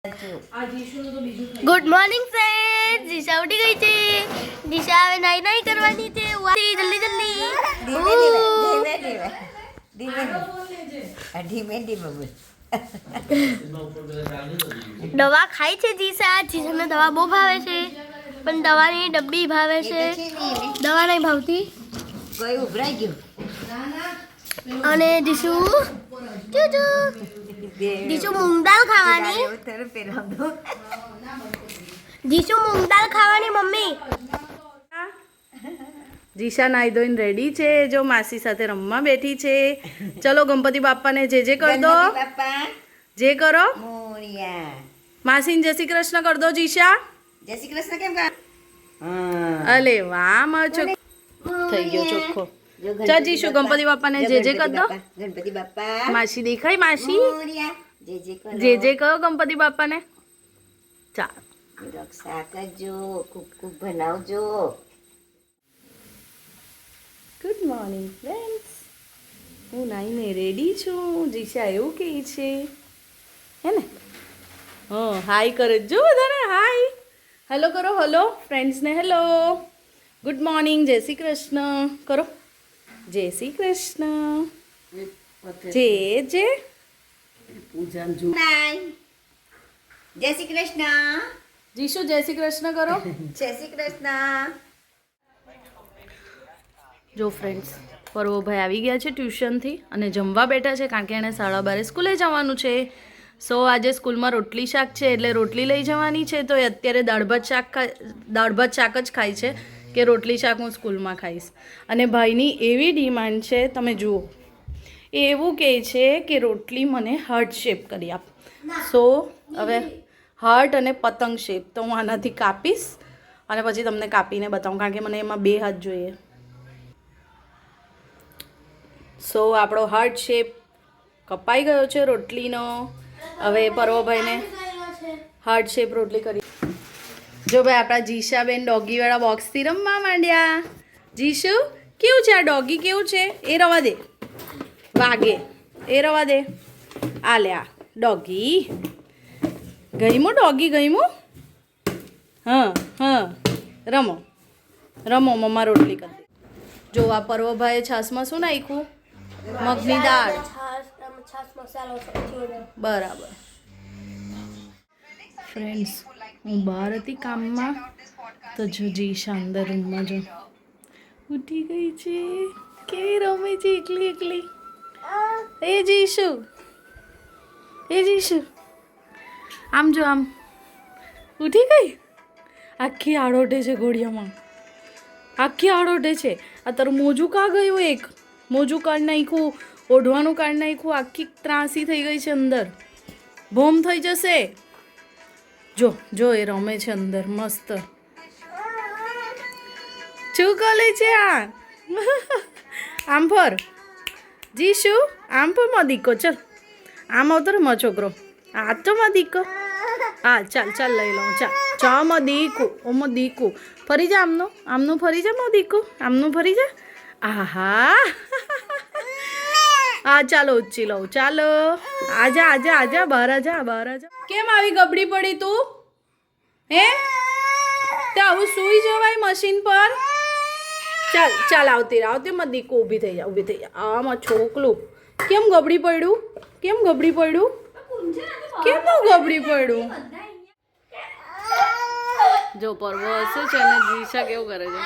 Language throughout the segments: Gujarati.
ગુડ મોર્નિંગ ફ્રેન્ડ્સ, દિશા ઉઠી ગઈ છે. દિશા હવે નાઈ નાઈ કરવાની છે. જલ્દી જલ્દી દવા ખાય છે દિશા. દિશાને દવા બહુ ભાવે છે, પણ દવાની ડબ્બી ભાવે છે, દવા નહીં ભાવતી. અને દીશુ દીશુ મૂંગ દાળ ખાવાની. દીશુ મૂંગ દાળ ખાવાની મમ્મી. જીશા નાઈ ધોઈને રેડી છે, જો માસી સાથે રમવા બેઠી છે. ચલો ગણપતિ બાપાને જે કર દો, જે કરો. માસીને જય શ્રી કૃષ્ણ કર દો. જીશા જય શ્રી કૃષ્ણ કેમ કા? અલે વાહ મારો છોકરો થઈ ગયો ચોખ્ખો. ચલ જીશુ ગણપતિ બાપાને જે કર દો. ગણપતિ બાપા માસી દેખાય? માસી જે કહો ગણપતિ બાપાને. ચાલ રક્ષા કરજો, ખૂબ ખૂબ ભણાવજો. ગુડ મોર્નિંગ ફ્રેન્ડ્સ, હું નાઈને રેડી છું. જીશા એવું કહે છે હે ને? હાય કરે જો બધાને. હાય હેલો કરો. હલો ફ્રેન્ડ્સને હેલો. ગુડ મોર્નિંગ, જય શ્રી કૃષ્ણ કરો. જય શ્રી કૃષ્ણ. જે પૂજા જય શ્રી કૃષ્ણ. જીશુ જય શ્રી કૃષ્ણ કરો. જય શ્રી કૃષ્ણ. જો ફ્રેન્ડ્સ, પર્વભાઈ આવી ગયા છે ટ્યુશનથી અને જમવા બેઠા છે, કારણ કે એણે 12:30 સ્કૂલે જવાનું છે. સો આજે સ્કૂલમાં રોટલી શાક છે, એટલે રોટલી લઈ જવાની છે. તો એ અત્યારે દાળ ભાત શાક જ ખાય છે કે રોટલી શાક હું સ્કૂલમાં ખાઈશ. અને ભાઈની એવી ડિમાન્ડ છે, તમે જુઓ, એ એવું કહે છે કે રોટલી મને હાર્ટ શેપ કરી આપ. સો હવે હાર્ટ અને પતંગ શેપ તો હું આનાથી કાપીશ અને પછી તમને કાપીને બતાવું, કારણ કે મને એમાં 2 હાથ જોઈએ. સો આપણો હાર્ટ શેપ કપાઈ ગયો છે રોટલીનો. હવે પર્વભાઈને હાર્ટ શેપ રોટલી કરી. જો ભાઈ આપણા જીશાબેન ડોગીવાળા બોક્સથી રમવા માંડ્યા. જીશુ કેવું છે આ ડોગી? કેવું છે એ? રવા દે, વાગે એ રવા દે. આ લે આ ડોગી ગઈમું. ડોગી ગઈમું. હા રમો રમો, મમ્મા રોટલી કરી દે. જો આ પર્વભાઈએ છાશમાં શું નાખ્યું? મગની દાળ. બરાબર. ફ્રેન્ડ્સ, હું બહાર હતી કામમાં, તો જો જીશા અંદર રૂમમાં જો ઉઠી ગઈ છે. કેવી રમે છે એકલી એકલી. એ જીશુ આમ જો, આમ ઉઠી ગઈ. આખી આડોટે છે ઘોડિયામાં, આખી આડોટે છે. આ તારું મોજું કાં ગયું? એક મોજું કાઢી નાખ્યું, ઓઢવાનું કાઢી નાખ્યું, આખી ત્રાસી થઈ ગઈ છે અંદર. ભોમ થઈ જશે. જો એ રમે છે અંદર મસ્ત. શું કરે છે આ? આમ ફર જીશુ, આમ ફર માં દીકો. ચલ આમ આવતો માં છોકરો. આ તો માં દીકો. હા ચાલ લઈ લઉં. ચા માં દીકું. ઓમાં દીકું ફરી જા. આમનું ફરી જા માં દીકું. આમનું ફરી જા. આહા હા ચાલો ઉચ્ચી લઉં. ચાલો આજા બહાર આજા. કેમ આવી ગબડી પડી તું? હે તે આવું સૂઈ જવાય મશીન પર? ચાલ આવતી મત દીકું. ઊભી થઈ જા. આમાં છોકલું કેમ ગબડી પડ્યું? કેમ નું ગબડી પડ્યું? જો પર્વ હશે છે અને જીશા કેવું કરે છે.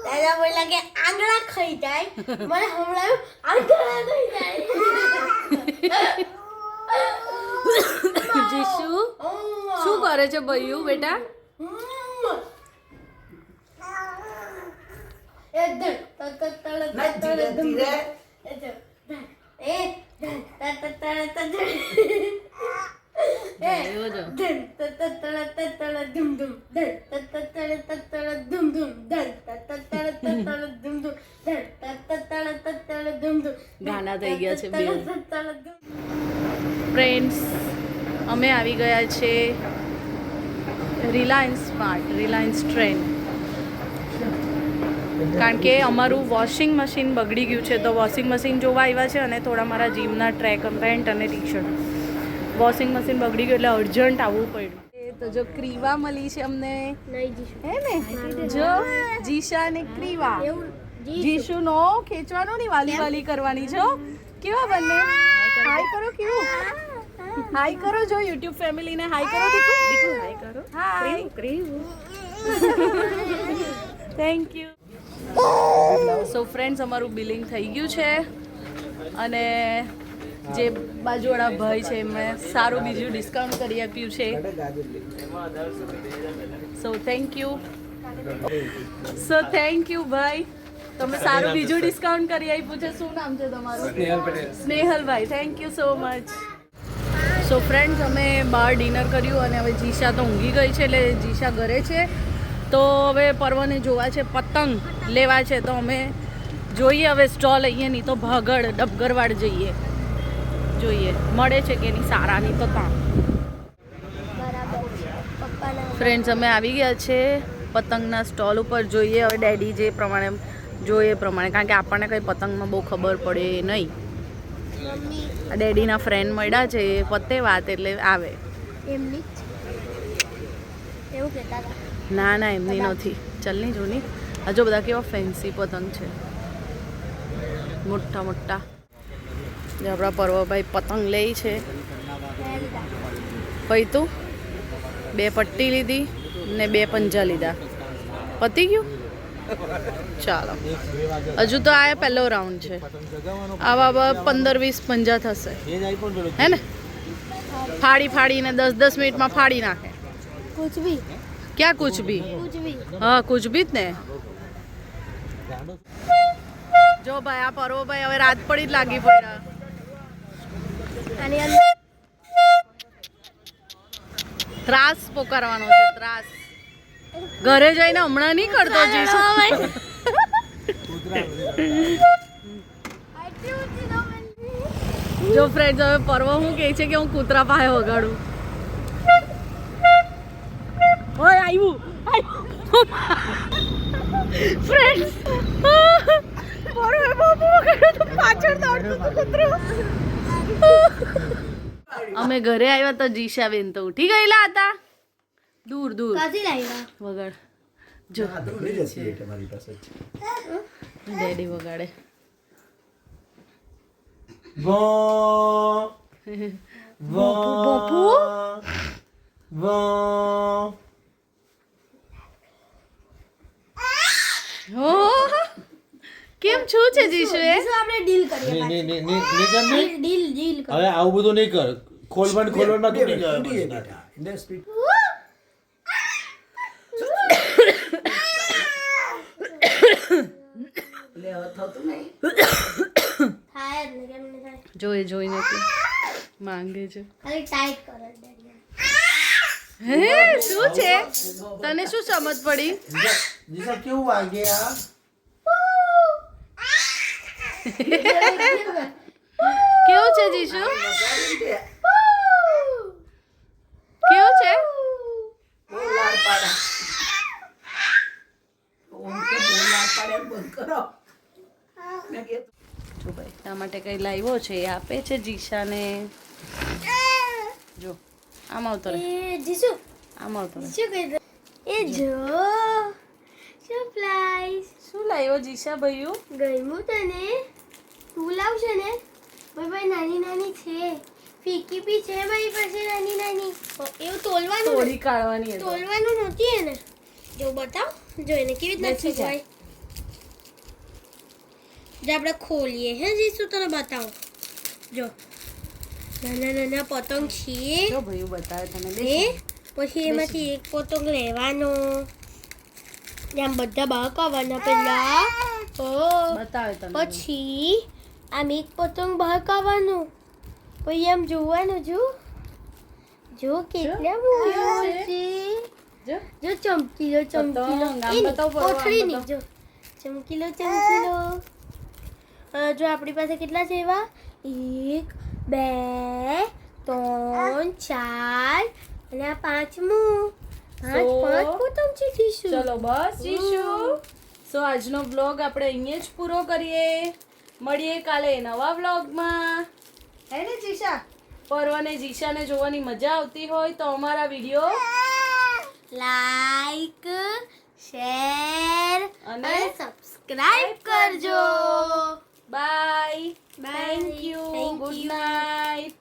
દાદા બોલા કે આંગળા ખાઈ જાય. મને હમણાં આંગળા ખાઈ જાય. જીશુ શું કરે છે ભૈયું બેટા? ગાના થઈ ગયા છે બે. ફ્રેન્ડ્સ, અમે આવી ગયા છે રિલાયન્સ ટ્રેન્ડ. કારણ કે અમારું વોશિંગ મશીન બગડી ગયું છે, તો વોશિંગ મશીન જોવા આવ્યા છે અને થોડા મારા જીમના ટ્રેક પેન્ટ અને ટી શર્ટ. વોશિંગ મશીન બગડી ગયું એટલે અર્જન્ટ આવવું પડ્યું. તો જો ક્રીવા મળી છે અમને, હે ને? જો જીશા ને ક્રીવા. જીશુ નો ખેંચવાનો નહીં, વાલી વાલી કરવાની. જો કેવા બંને હાય કરો. કેવું હાય કરો? જો યુટ્યુબ ફેમિલી ને હાય કરો. દીકુ હાય કરો. હાય થેન્ક યુ. સો ફ્રેન્ડ્સ, અમારું બિલિંગ થઈ ગયું છે અને જે બાજુવાળા ભાઈ છે એમણે સારું બીજું ડિસ્કાઉન્ટ કરી આપ્યું છે. So thank you. ભાઈ, તમે સારું બીજું ડિસ્કાઉન્ટ કરી આપ્યું છે. શું નામ છે તમારું? Snehalbhai. Thank you so much. So friends, અમે બહાર ડિનર કર્યું અને હવે જીશા તો ઊંઘી ગઈ છે, એટલે જીશા ઘરે છે. તો હવે પર્વને જોવા છે, પતંગ લેવા છે. તો અમે જોઈએ હવે સ્ટોલ અહીંયા, નહીં તો ભાગળ ડબગરવાડ જોઈએ મળે છે કે નહીં સારા, નહીં તો ત્યાં. ફ્રેન્ડ્સ, અમે આવી ગયા છે પતંગના સ્ટોલ ઉપર. જોઈએ હવે ડેડી જે પ્રમાણે જોઈએ એ પ્રમાણે, કારણ કે આપણને કંઈ પતંગમાં બહુ ખબર પડે નહીં. ડેડીના ફ્રેન્ડ મળ્યા છે, પતે વાત એટલે આવે. ના એમની નથી. ચલની જોની. હજુ બધા કેવા ફેન્સી પતંગ છે, મોટા મોટા. જે આપણા પર્વભાઈ પતંગ લે છે. પછી તું 2 પટ્ટી લીધી ને 2 પંજા લીધા. પતી ગયું? ચાલો, હજુ તો આ પહેલો રાઉન્ડ છે. આવા 15-20 પંજા થશે, હે ને? ફાડીને 10 મિનિટમાં ફાડી નાખે. ક્યાં કુછ ભી? હા, કુછ ભી જ ને. જો ભાઈ, આ પર્વભાઈ હવે રાત પડી જ લાગી પડ્યા. ત્રાસ પોકારવાનો છે, ત્રાસ. ઘરે જઈને હમણાં નહીં કરતો જીશુ. જો ફ્રેન્ડ્સ, હવે પર્વ હું કહે છે કે હું કૂતરા પાસે વગાડું. ઓય આવ્યું ફ્રેન્ડ્સ. પાછળ દોડતું કૂતરું. અમે ઘરે આવ્યા તો જીશાબેન તો ઉઠી ગયેલા હતા. દૂર વગાડ. જો ડેડી વગાડે. કેમ છું છે જીશુ? આપણે ડીલ કરીએ. હવે આવું બધું નહીં કર. ખોલવાનું તૂટી જાય. જોઈને માંગે છે. હે, શું છે? તને શું સમજ પડી? જીસા કેવું વાગે આ? કેવું છે જીશુ? કેવું છે? જો ભાઈ, તા માટે કઈ લાવ્યો છે એ આપે છે જીશાને. જો આમ આવતો રહે. જીશુ, આમ આવતો રહે. શું કહી? એ જો સરપ્રાઈઝ. શું લાવ્યો જીશા ભાઈઓ? ગમ્યું તને? તું લાવશે ને? ભાઈ નાની છે, ફીકી બી છે મારી પાસે નાની. એવું તોલવાનું તોડી કાઢવાની હતી. તોલવાનું નહોતી એને. જો બતાવ, જો એને કેવી રીતના છપાય. જે આપણે ખોલીએ, હે જીશુ, તને બતાવો. જો નાના પતંગ છે. જો ભાઈઓ બતાવે તને. પછી એમાંથી એક પતંગ લેવાનો, આમ બધા બહાર કાઢવાના પેલા. બતાવે તને. પછી આમ એક પતંગ બહાર કાઢવાનું, પછી આમ જોવાનું. જો કેટલા મૂલ્યો છે. જો ચમકીલો કોથળીની. જો ચમકીલો. જો આપણી પાસે કેટલા છે એવા? 1 2 3 4 અને આ 5મું. 5 પતંગ છે જીશુ. ચલો બસ જીશુ, સો આજનો વ્લોગ આપણે અહીંયા જ પૂરો કરીએ. મળીએ કાલે નવા વ્લોગમાં. હે ને જીશા? પર્વ અને જીશાને જોવાની મજા આવતી હોય તો અમારા વિડીયો લાઈક શેર અને અને સબસ્ક્રાઇબ કરજો. Bye. Bye. Thank you. Thank good you. Night.